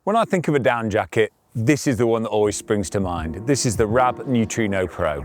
When I think of a down jacket, this is the one that always springs to mind. This is the Rab Neutrino Pro.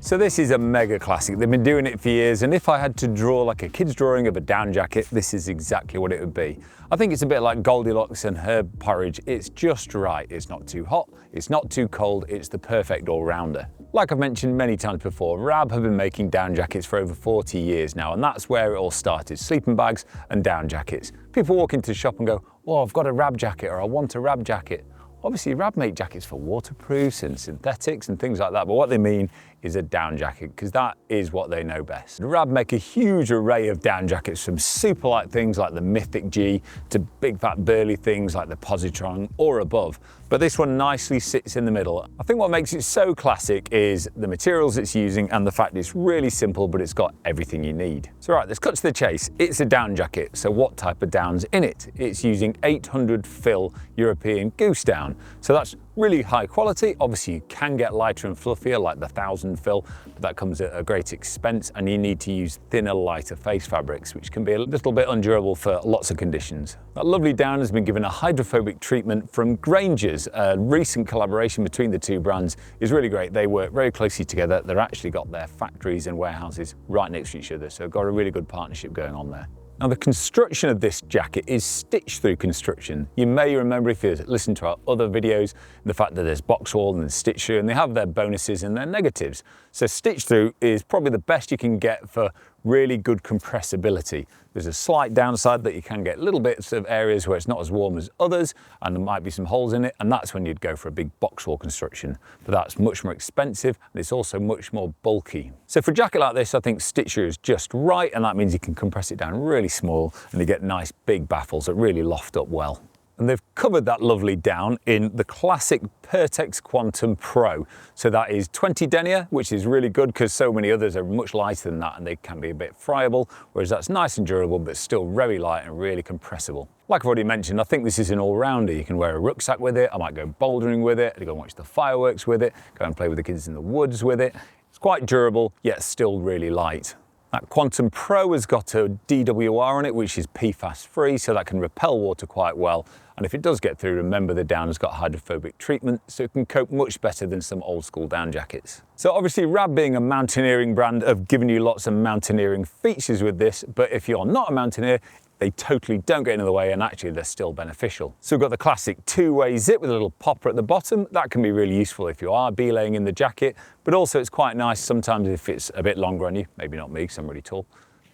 So this is a mega classic. They've been doing it for years, and if I had to draw like a kid's drawing of a down jacket, this is exactly what it would be. I think it's a bit like Goldilocks and her porridge. It's just right. It's not too hot, it's not too cold, it's the perfect all-rounder. Like I've mentioned many times before, Rab have been making down jackets for over 40 years now, and that's where it all started, sleeping bags and down jackets. People walk into the shop and go, oh, I've got a Rab jacket, or I want a Rab jacket. Obviously, Rab make jackets for waterproofs and synthetics and things like that, but what they mean is a down jacket, because that is what they know best. Rab make a huge array of down jackets, from super light things like the Mythic G to big fat burly things like the Positron or above, but this one nicely sits in the middle. I think what makes it so classic is the materials it's using and the fact it's really simple, but it's got everything you need. So right, let's cut to the chase. It's a down jacket, so what type of down's in it? It's using 800 fill European goose down. So that's really high quality. Obviously you can get lighter and fluffier like the 1000 fill, but that comes at a great expense, and you need to use thinner, lighter face fabrics, which can be a little bit undurable for lots of conditions. That lovely down has been given a hydrophobic treatment from Granger's. A recent collaboration between the two brands is really great. They work very closely together. They've actually got their factories and warehouses right next to each other, so got a really good partnership going on there. Now the construction of this jacket is stitch through construction. You may remember, if you listen to our other videos, the fact that there's box wall and stitch through, and they have their bonuses and their negatives. So stitch through is probably the best you can get for really good compressibility. There's a slight downside that you can get little bits of areas where it's not as warm as others, and there might be some holes in it, and that's when you'd go for a big box wall construction. But that's much more expensive, and it's also much more bulky. So for a jacket like this, I think stitch through is just right, and that means you can compress it down really small, and you get nice big baffles that really loft up well. And they've covered that lovely down in the classic Pertex Quantum Pro. So that is 20 denier, which is really good because so many others are much lighter than that and they can be a bit friable, whereas that's nice and durable but still very light and really compressible. Like I've already mentioned, I think this is an all-rounder. You can wear a rucksack with it, I might go bouldering with it, go and watch the fireworks with it, go and play with the kids in the woods with it. It's quite durable, yet still really light. That Quantum Pro has got a DWR on it, which is PFAS free, so that can repel water quite well. And if it does get through, remember the down has got hydrophobic treatment, so it can cope much better than some old school down jackets. So obviously Rab being a mountaineering brand have given you lots of mountaineering features with this, but if you're not a mountaineer, they totally don't get in the way, and actually they're still beneficial. So we've got the classic two-way zip with a little popper at the bottom. That can be really useful if you are belaying in the jacket, but also it's quite nice sometimes if it's a bit longer on you, maybe not me because I'm really tall,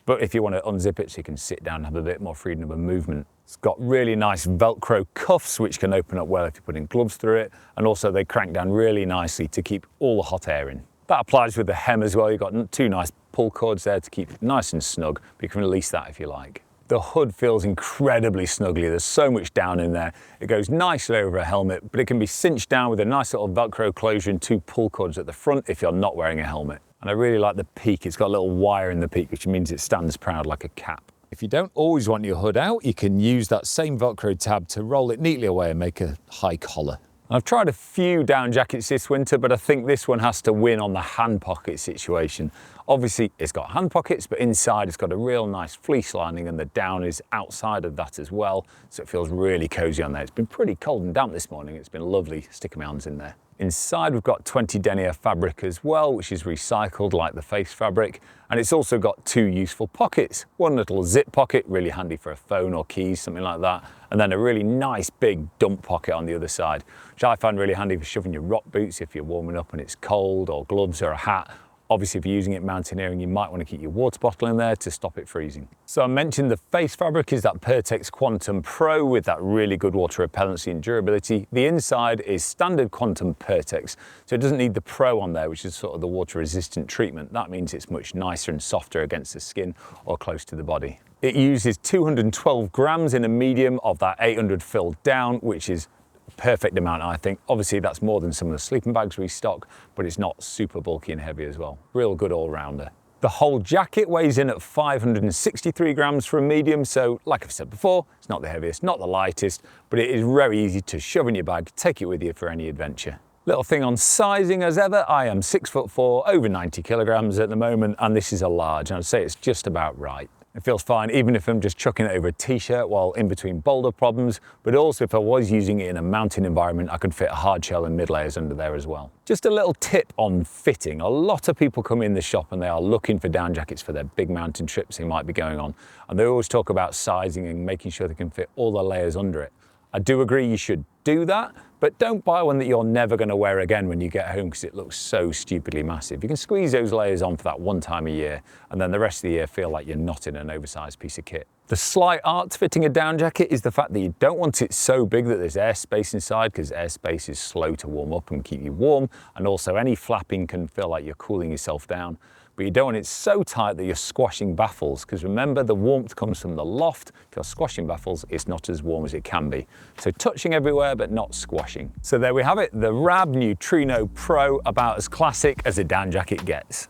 but if you want to unzip it so you can sit down and have a bit more freedom of movement. It's got really nice Velcro cuffs which can open up well if you're putting gloves through it, and also they crank down really nicely to keep all the hot air in. That applies with the hem as well. You've got two nice pull cords there to keep it nice and snug, but you can release that if you like. The hood feels incredibly snuggly. There's so much down in there. It goes nicely over a helmet, but it can be cinched down with a nice little Velcro closure and two pull cords at the front if you're not wearing a helmet. And I really like the peak. It's got a little wire in the peak, which means it stands proud like a cap. If you don't always want your hood out, you can use that same Velcro tab to roll it neatly away and make a high collar. I've tried a few down jackets this winter, but I think this one has to win on the hand pocket situation. Obviously, it's got hand pockets, but inside it's got a real nice fleece lining, and the down is outside of that as well, so it feels really cozy on there. It's been pretty cold and damp this morning. It's been lovely sticking my hands in there. Inside we've got 20 denier fabric as well, which is recycled like the face fabric, and it's also got two useful pockets. One little zip pocket, really handy for a phone or keys, something like that, and then a really nice big dump pocket on the other side, which I find really handy for shoving your rock boots if you're warming up and it's cold, or gloves or a hat. Obviously, if you're using it mountaineering, you might want to keep your water bottle in there to stop it freezing. So I mentioned the face fabric is that Pertex Quantum Pro with that really good water repellency and durability. The inside is standard Quantum Pertex, so it doesn't need the Pro on there, which is sort of the water resistant treatment. That means it's much nicer and softer against the skin or close to the body. It uses 212 grams in a medium of that 800 fill down, which is perfect amount, I think. Obviously that's more than some of the sleeping bags we stock, but it's not super bulky and heavy as well. Real good all-rounder. The whole jacket weighs in at 563 grams for a medium, so like I've said before, it's not the heaviest, not the lightest, but it is very easy to shove in your bag, take it with you for any adventure. Little thing on sizing as ever, I am 6'4", over 90 kilograms at the moment, and this is a large, and I'd say it's just about right. It feels fine even if I'm just chucking it over a t-shirt while in between boulder problems, but also if I was using it in a mountain environment, I could fit a hard shell and mid layers under there as well. Just a little tip on fitting. A lot of people come in the shop and they are looking for down jackets for their big mountain trips they might be going on, and they always talk about sizing and making sure they can fit all the layers under it. I do agree you should do that, but don't buy one that you're never going to wear again when you get home because it looks so stupidly massive. You can squeeze those layers on for that one time a year and then the rest of the year feel like you're not in an oversized piece of kit. The slight art to fitting a down jacket is the fact that you don't want it so big that there's airspace inside, because airspace is slow to warm up and keep you warm, and also any flapping can feel like you're cooling yourself down. But you don't want it so tight that you're squashing baffles, because remember, the warmth comes from the loft. If you're squashing baffles, it's not as warm as it can be. So touching everywhere, but not squashing. So there we have it, the Rab Neutrino Pro, about as classic as a down jacket gets.